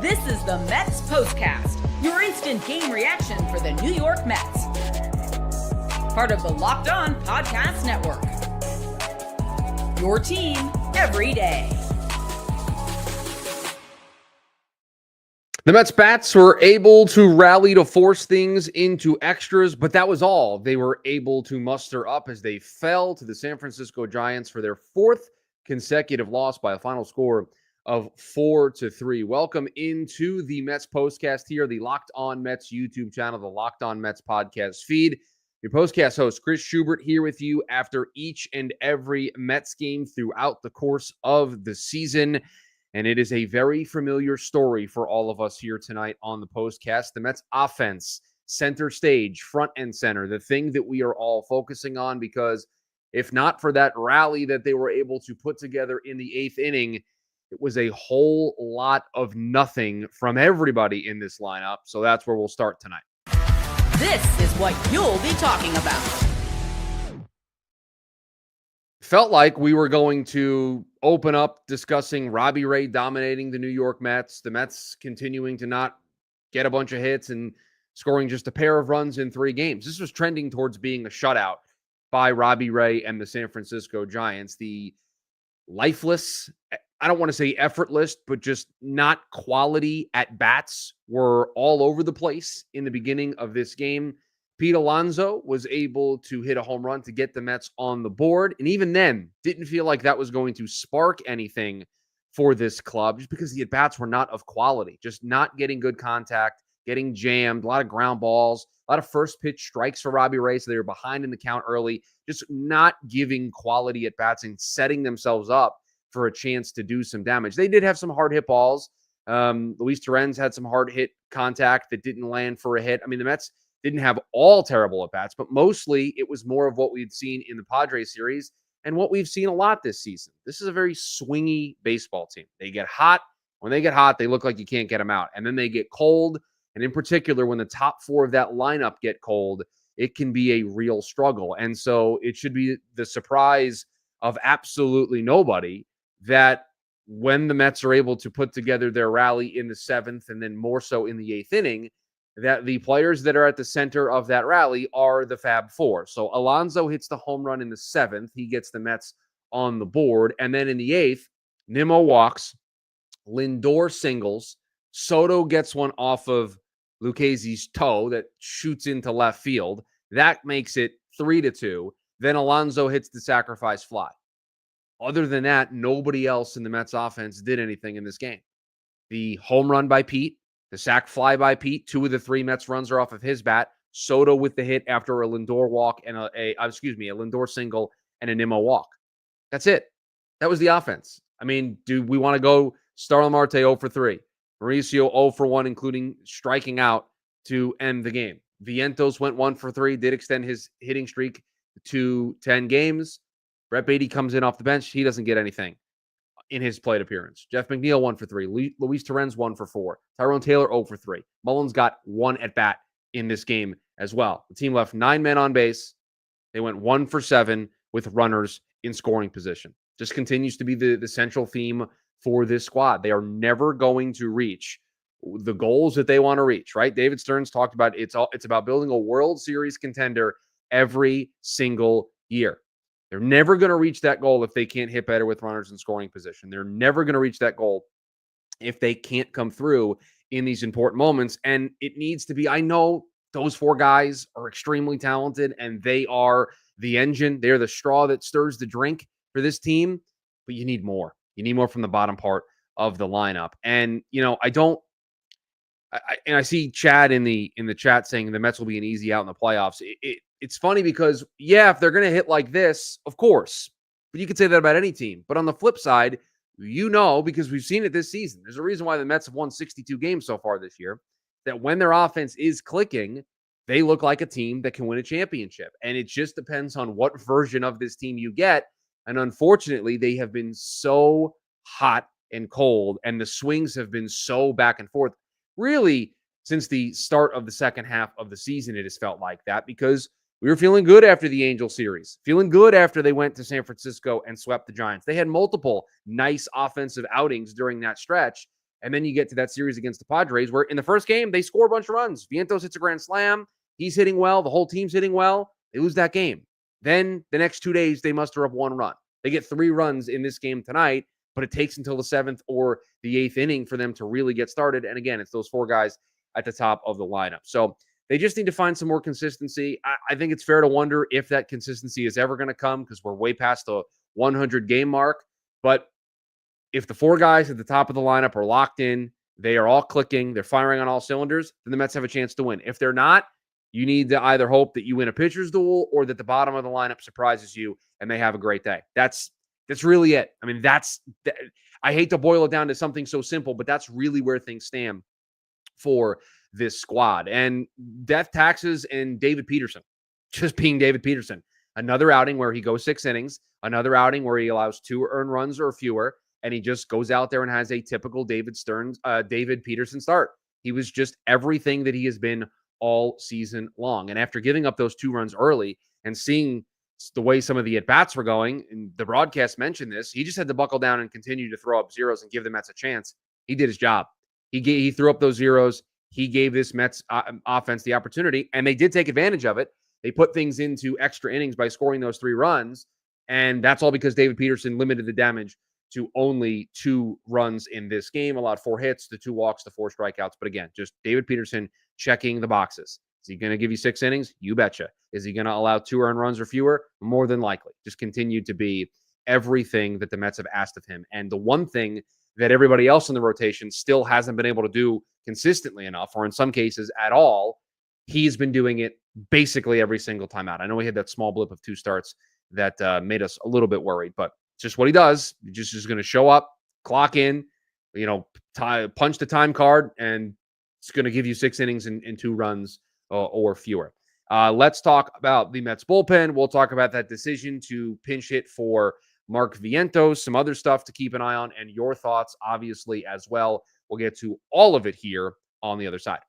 This is the METS POSTCAST, your instant game reaction for the New York Mets. Part of the Locked On Podcast Network. Your team every day. The Mets bats were able to rally to force things into extras, but that was all they were able to muster up as they fell to the San Francisco Giants for their fourth consecutive loss by a final score of 4-3. Welcome into the Mets postcast here, the Locked On Mets YouTube channel, the Locked On Mets podcast feed. Your postcast host, Chris Schubert, here with you after each and every Mets game throughout the course of the season. And it is a very familiar story for all of us here tonight on the postcast. The Mets offense, center stage, front and center, the thing that we are all focusing on, because if not for that rally that they were able to put together in the eighth inning, it was a whole lot of nothing from everybody in this lineup. So that's where we'll start tonight. This is what you'll be talking about. Felt like we were going to open up discussing Robbie Ray dominating the New York Mets, the Mets continuing to not get a bunch of hits and scoring just a pair of runs in 3 games. This was trending towards being a shutout by Robbie Ray and the San Francisco Giants. The lifeless, I don't want to say effortless, but just not quality at bats were all over the place in the beginning of this game. Pete Alonso was able to hit a home run to get the Mets on the board. And even then, didn't feel like that was going to spark anything for this club, just because the at-bats were not of quality, just not getting good contact, getting jammed, a lot of ground balls, a lot of first pitch strikes for Robbie Ray, so they were behind in the count early, just not giving quality at-bats and setting themselves up for a chance to do some damage. They did have some hard hit balls. Luis Torrens had some hard hit contact that didn't land for a hit. I mean, the Mets didn't have all terrible at-bats, but mostly it was more of what we'd seen in the Padres series and what we've seen a lot this season. This is a very swingy baseball team. They get hot. When they get hot, they look like you can't get them out. And then they get cold. And in particular, when the top 4 of that lineup get cold, it can be a real struggle. And so it should be the surprise of absolutely nobody that when the Mets are able to put together their rally in the 7th and then more so in the 8th inning, that the players that are at the center of that rally are the Fab Four. So Alonso hits the home run in the 7th. He gets the Mets on the board. And then in the 8th, Nimmo walks, Lindor singles, Soto gets one off of Lucchese's toe that shoots into left field. That makes it 3-2. Then Alonso hits the sacrifice fly. Other than that, nobody else in the Mets offense did anything in this game. The home run by Pete, the sac fly by Pete, 2 of the 3 Mets runs are off of his bat. Soto with the hit after a Lindor walk and a Lindor single and a Nimmo walk. That's it. That was the offense. I mean, do we want to go Starlin Marte 0 for 3, Mauricio 0 for 1, including striking out to end the game. Ventos went 1 for 3, did extend his hitting streak to 10 games. Brett Beatty comes in off the bench. He doesn't get anything in his plate appearance. Jeff McNeil 1 for 3. Luis Torrens 1 for 4. Tyrone Taylor 0 for 3. Mullins got 1 at bat in this game as well. The team left 9 men on base. They went 1 for 7 with runners in scoring position. Just continues to be the central theme for this squad. They are never going to reach the goals that they want to reach, right? David Stearns talked about it's about building a World Series contender every single year. They're never going to reach that goal if they can't hit better with runners in scoring position. They're never going to reach that goal if they can't come through in these important moments. And it needs to be, I know those 4 guys are extremely talented and they are the engine. They're the straw that stirs the drink for this team, but you need more. You need more from the bottom part of the lineup. And, you know, I see Chad in the chat saying the Mets will be an easy out in the playoffs. It's funny because, yeah, if they're going to hit like this, of course, but you could say that about any team. But on the flip side, you know, because we've seen it this season, there's a reason why the Mets have won 62 games so far this year, that when their offense is clicking, they look like a team that can win a championship. And it just depends on what version of this team you get. And unfortunately, they have been so hot and cold, and the swings have been so back and forth. Really, since the start of the second half of the season, it has felt like that, because we were feeling good after the Angel series, feeling good after they went to San Francisco and swept the Giants. They had multiple nice offensive outings during that stretch. And then you get to that series against the Padres where in the first game, they score a bunch of runs. Vientos hits a grand slam. He's hitting well. The whole team's hitting well. They lose that game. Then the next 2 days, they muster up 1 run. They get 3 runs in this game tonight, but it takes until the 7th or the 8th inning for them to really get started. And again, it's those 4 guys at the top of the lineup. So they just need to find some more consistency. I think it's fair to wonder if that consistency is ever going to come because we're way past the 100 game mark. But if the 4 guys at the top of the lineup are locked in, they are all clicking, they're firing on all cylinders, then the Mets have a chance to win. If they're not, you need to either hope that you win a pitcher's duel or that the bottom of the lineup surprises you and they have a great day. That's really it. I mean, I hate to boil it down to something so simple, but that's really where things stand for this squad. And death taxes and David Peterson, just being David Peterson. Another outing where he goes 6 innings, another outing where he allows 2 earned runs or fewer, and he just goes out there and has a typical David Peterson start. He was just everything that he has been all season long. And after giving up those 2 runs early and seeing the way some of the at-bats were going, and the broadcast mentioned this, he just had to buckle down and continue to throw up zeros and give the Mets a chance. He did his job. He threw up those zeros. He gave this Mets offense the opportunity, and they did take advantage of it. They put things into extra innings by scoring those 3 runs, and that's all because David Peterson limited the damage to only 2 runs in this game, allowed 4 hits, the 2 walks, the 4 strikeouts. But again, just David Peterson checking the boxes. Is he going to give you 6 innings? You betcha. Is he going to allow 2 earned runs or fewer? More than likely. Just continue to be everything that the Mets have asked of him. And the one thing that everybody else in the rotation still hasn't been able to do consistently enough, or in some cases at all, he's been doing it basically every single time out. I know he had that small blip of 2 starts that made us a little bit worried, but it's just what he does. He just is going to show up, clock in, punch the time card, and it's going to give you 6 innings and 2 runs or fewer. Let's talk about the Mets bullpen. We'll talk about that decision to pinch hit for Mark Vientos, some other stuff to keep an eye on, and your thoughts, obviously, as well. We'll get to all of it here on the other side.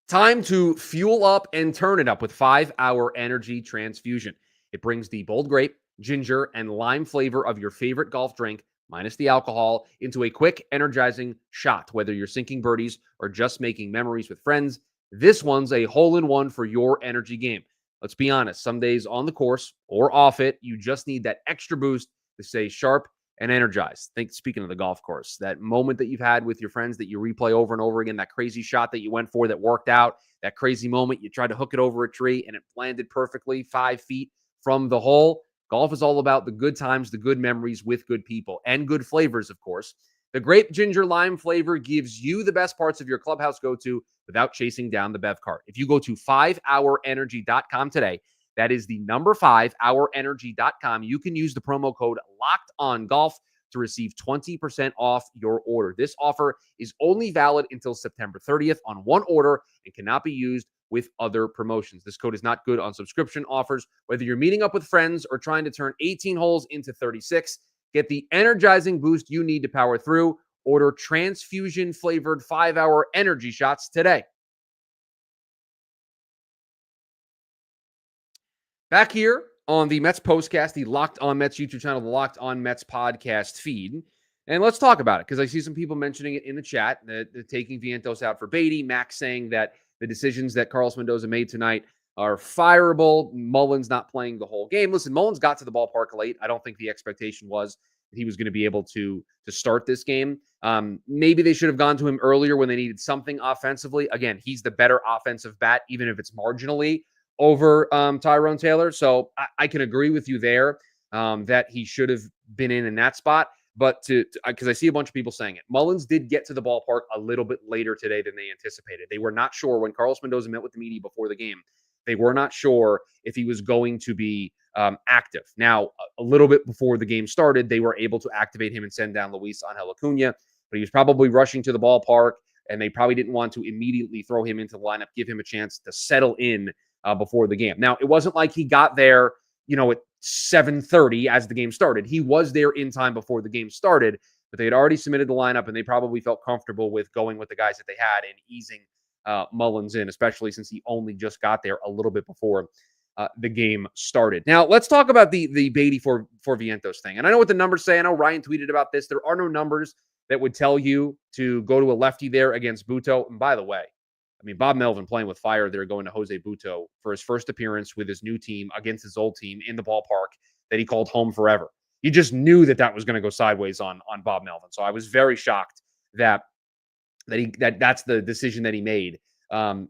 Time to fuel up and turn it up with 5-Hour Energy Transfusion. It brings the bold grape, ginger, and lime flavor of your favorite golf drink, minus the alcohol, into a quick, energizing shot. Whether you're sinking birdies or just making memories with friends, this one's a hole-in-one for your energy game. Let's be honest, some days on the course or off it, you just need that extra boost to stay sharp and energized. Speaking of the golf course, that moment that you've had with your friends that you replay over and over again, that crazy shot that you went for that worked out, that crazy moment you tried to hook it over a tree and it landed perfectly 5 feet from the hole. Golf is all about the good times, the good memories with good people and good flavors, of course. The grape ginger lime flavor gives you the best parts of your clubhouse go-to without chasing down the Bev cart. If you go to 5hourenergy.com today, that is the number 5hourenergy.com. You can use the promo code LOCKEDONGolf to receive 20% off your order. This offer is only valid until September 30th on one order and cannot be used with other promotions. This code is not good on subscription offers. Whether you're meeting up with friends or trying to turn 18 holes into 36, get the energizing boost you need to power through. Order transfusion-flavored 5-Hour Energy shots today. Back here on the Mets Postcast, the Locked On Mets YouTube channel, the Locked On Mets podcast feed. And let's talk about it because I see some people mentioning it in the chat, that taking Vientos out for Beatty, Max saying that the decisions that Carlos Mendoza made tonight are fireable. Mullins not playing the whole game. Listen, Mullins got to the ballpark late. I don't think the expectation was that he was going to be able to start this game. Maybe they should have gone to him earlier when they needed something offensively. Again, he's the better offensive bat, even if it's marginally over Tyrone Taylor. So I can agree with you there that he should have been in that spot. But because I see a bunch of people saying it, Mullins did get to the ballpark a little bit later today than they anticipated. They were not sure when Carlos Mendoza met with the media before the game. They were not sure if he was going to be active. Now, a little bit before the game started, they were able to activate him and send down Luis Angel Acuna, but he was probably rushing to the ballpark, and they probably didn't want to immediately throw him into the lineup, give him a chance to settle in before the game. Now, it wasn't like he got there, at 7:30 as the game started. He was there in time before the game started, but they had already submitted the lineup, and they probably felt comfortable with going with the guys that they had and easing Mullins in, especially since he only just got there a little bit before the game started. Now, let's talk about the Beatty for Vientos thing. And I know what the numbers say. I know Ryan tweeted about this. There are no numbers that would tell you to go to a lefty there against Buto. And by the way, I mean, Bob Melvin playing with fire there, going to Jose Buto for his first appearance with his new team against his old team in the ballpark that he called home forever. You just knew that was going to go sideways on Bob Melvin. So I was very shocked that's the decision that he made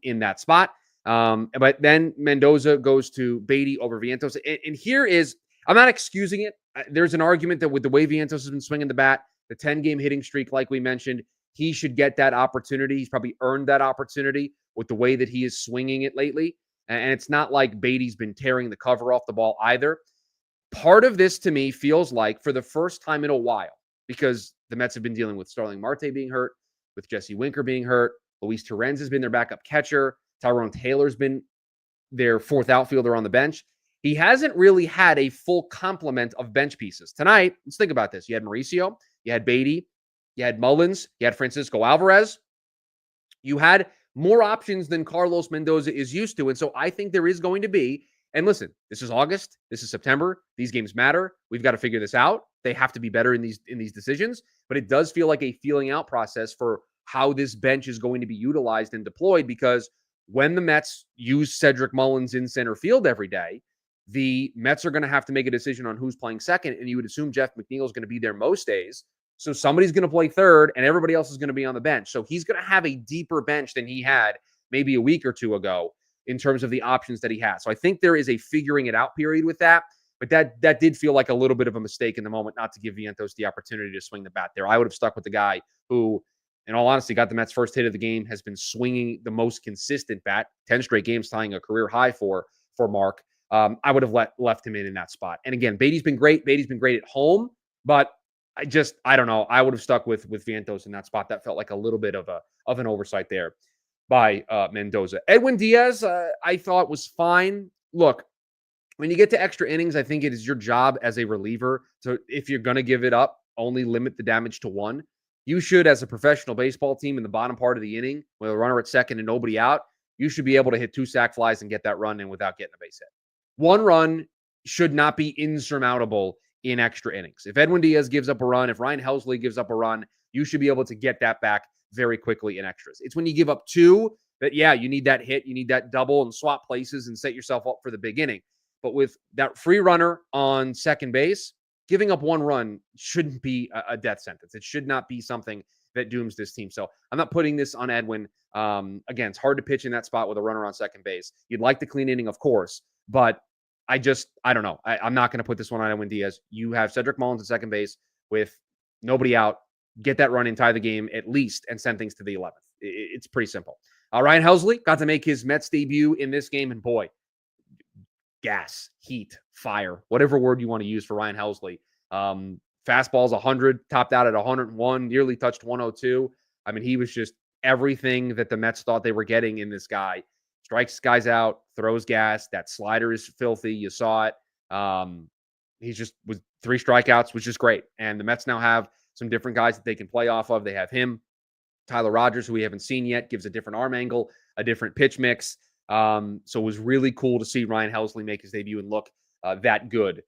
in that spot. But then Mendoza goes to Beatty over Vientos. And here is, I'm not excusing it. There's an argument that with the way Vientos has been swinging the bat, the 10-game hitting streak, like we mentioned, he should get that opportunity. He's probably earned that opportunity with the way that he is swinging it lately. And it's not like Beatty's been tearing the cover off the ball either. Part of this to me feels like for the first time in a while, because the Mets have been dealing with Starling Marte being hurt, with Jesse Winker being hurt, Luis Torrens has been their backup catcher, Tyrone Taylor's been their fourth outfielder on the bench. He hasn't really had a full complement of bench pieces. Tonight, let's think about this. You had Mauricio, you had Beatty, you had Mullins, you had Francisco Alvarez. You had more options than Carlos Mendoza is used to. And so I think there is going to be, and listen, this is August, this is September. These games matter. We've got to figure this out. They have to be better in these decisions. But it does feel like a feeling out process for how this bench is going to be utilized and deployed, because when the Mets use Cedric Mullins in center field every day, the Mets are going to have to make a decision on who's playing second. And you would assume Jeff McNeil is going to be there most days. So somebody's going to play third and everybody else is going to be on the bench. So he's going to have a deeper bench than he had maybe a week or two ago in terms of the options that he has. So I think there is a figuring it out period with that. But that did feel like a little bit of a mistake in the moment not to give Vientos the opportunity to swing the bat there. I would have stuck with the guy who, in all honesty, got the Mets' first hit of the game, has been swinging the most consistent bat, 10 straight games, tying a career high for Mark. I would have left him in that spot. And again, Beatty's been great. Beatty's been great at home, but I don't know. I would have stuck with Vientos in that spot. That felt like a little bit of an oversight there by Mendoza. Edwin Diaz, I thought was fine. Look, when you get to extra innings, I think it is your job as a reliever to, if you're going to give it up, only limit the damage to one. You should, as a professional baseball team in the bottom part of the inning, with a runner at second and nobody out, you should be able to hit 2 sac flies and get that run in without getting a base hit. One run should not be insurmountable in extra innings. If Edwin Diaz gives up a run, if Ryan Helsley gives up a run, you should be able to get that back very quickly in extras. It's when you give up 2 that, yeah, you need that hit, you need that double and swap places and set yourself up for the big inning. But with that free runner on second base, giving up 1 run shouldn't be a death sentence. It should not be something that dooms this team. So I'm not putting this on Edwin. Again, it's hard to pitch in that spot with a runner on second base. You'd like the clean inning, of course, but I don't know. I'm not going to put this one on Edwin Diaz. You have Cedric Mullins at second base with nobody out. Get that run and tie the game at least and send things to the 11th. It's pretty simple. Ryan Helsley got to make his Mets debut in this game, and boy, gas, heat, fire, whatever word you want to use for Ryan Helsley. Fastball's 100, topped out at 101, nearly touched 102. I mean, he was just everything that the Mets thought they were getting in this guy. Strikes guys out, throws gas. That slider is filthy. You saw it. He's just with 3 strikeouts, was just great. And the Mets now have some different guys that they can play off of. They have him, Tyler Rogers, who we haven't seen yet, gives a different arm angle, a different pitch mix. So it was really cool to see Ryan Helsley make his debut and look that good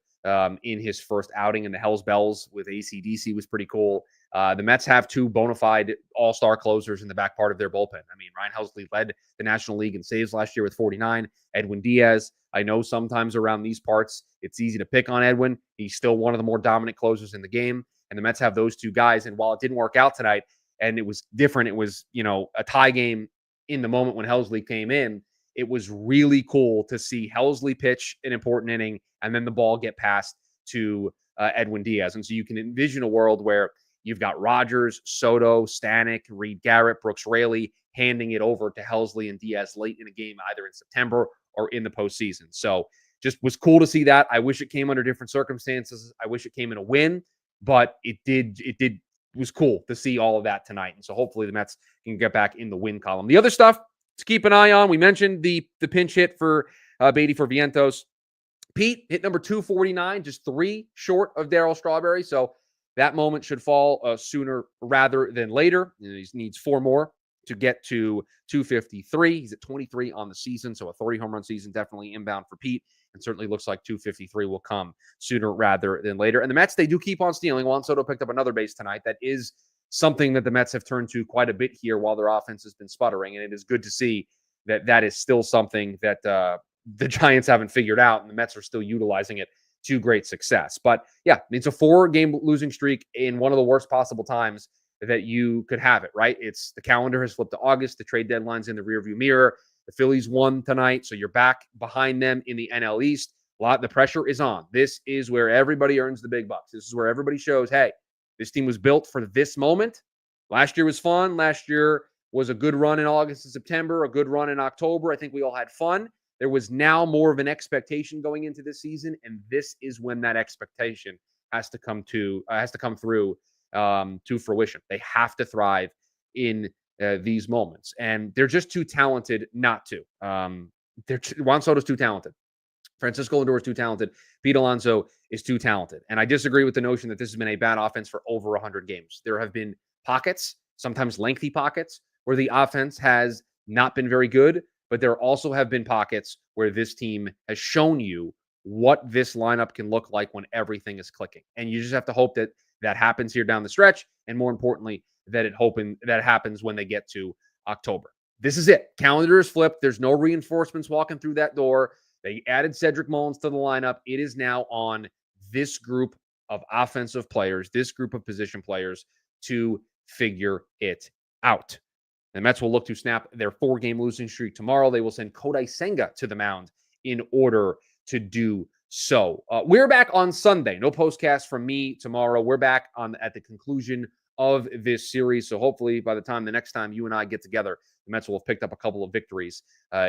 in his first outing. And the Hells Bells with AC/DC was pretty cool. The Mets have 2 bona fide all-star closers in the back part of their bullpen. I mean, Ryan Helsley led the National League in saves last year with 49. Edwin Diaz, I know sometimes around these parts, it's easy to pick on Edwin. He's still one of the more dominant closers in the game. And the Mets have those 2 guys. And while it didn't work out tonight, and it was different, it was, a tie game in the moment when Helsley came in, it was really cool to see Helsley pitch an important inning and then the ball get passed to Edwin Diaz. And so you can envision a world where you've got Rogers, Soto, Stanek, Reed Garrett, Brooks Raley handing it over to Helsley and Diaz late in a game, either in September or in the postseason. So just was cool to see that. I wish it came under different circumstances. I wish it came in a win, but it was cool to see all of that tonight. And so hopefully the Mets can get back in the win column. The other stuff to keep an eye on, we mentioned the pinch hit for Beatty for Vientos. Pete hit number 249, just 3 short of Darryl Strawberry. So that moment should fall sooner rather than later. He needs 4 more to get to 253. He's at 23 on the season, so a 30 home run season definitely inbound for Pete, and certainly looks like 253 will come sooner rather than later. And the Mets, they do keep on stealing. Juan Soto picked up another base tonight. That is something that the Mets have turned to quite a bit here while their offense has been sputtering, and it is good to see that that is still something that the Giants haven't figured out, and the Mets are still utilizing it to great success. But yeah, it's a 4-game losing streak in one of the worst possible times that you could have it, right? It's the calendar has flipped to August. The trade deadline's in the rearview mirror. The Phillies won tonight, so you're back behind them in the NL East. The pressure is on. This is where everybody earns the big bucks. This is where everybody shows, hey, this team was built for this moment. Last year was fun. Last year was a good run in August and September, a good run in October. I think we all had fun. There was now more of an expectation going into this season, and this is when that expectation has to come through to fruition. They have to thrive in these moments, and they're just too talented not to. Juan Soto's too talented. Francisco Lindor is too talented. Pete Alonso is too talented. And I disagree with the notion that this has been a bad offense for over 100 games. There have been pockets, sometimes lengthy pockets, where the offense has not been very good, but there also have been pockets where this team has shown you what this lineup can look like when everything is clicking. And you just have to hope that that happens here down the stretch, and more importantly, that happens when they get to October. This is it. Calendar is flipped. There's no reinforcements walking through that door. They added Cedric Mullins to the lineup. It is now on this group of offensive players, this group of position players, to figure it out. The Mets will look to snap their 4-game losing streak tomorrow. They will send Kodai Senga to the mound in order to do so. We're back on Sunday. No postcast from me tomorrow. We're back at the conclusion of this series. So hopefully by the next time you and I get together, the Mets will have picked up a couple of victories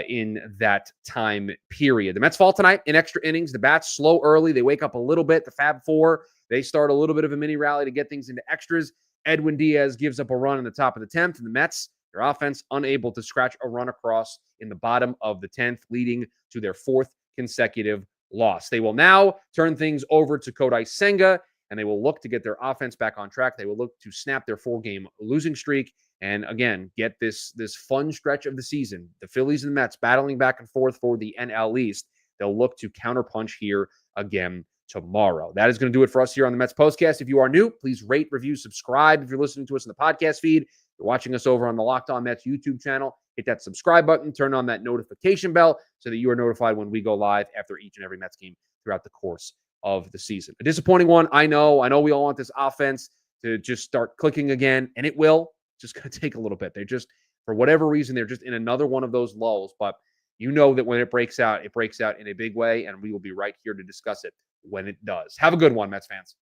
in that time period. The Mets fall tonight in extra innings. The bats slow early. They wake up a little bit. The Fab Four, they start a little bit of a mini rally to get things into extras. Edwin Diaz gives up a run in the top of the 10th, and the Mets, their offense, unable to scratch a run across in the bottom of the 10th, leading to their 4th consecutive loss. They will now turn things over to Kodai Senga, and they will look to get their offense back on track. They will look to snap their 4-game losing streak and, again, get this fun stretch of the season. The Phillies and the Mets battling back and forth for the NL East. They'll look to counterpunch here again tomorrow. That is going to do it for us here on the Mets Postcast. If you are new, please rate, review, subscribe. If you're listening to us in the podcast feed, you're watching us over on the Locked On Mets YouTube channel, hit that subscribe button, turn on that notification bell so that you are notified when we go live after each and every Mets game throughout the course of the season. A disappointing one, I know we all want this offense to just start clicking again, and it will. It's just going to take a little bit. They're just, for whatever reason, they're just in another one of those lulls, but you know that when it breaks out in a big way, and we will be right here to discuss it when it does. Have a good one, Mets fans.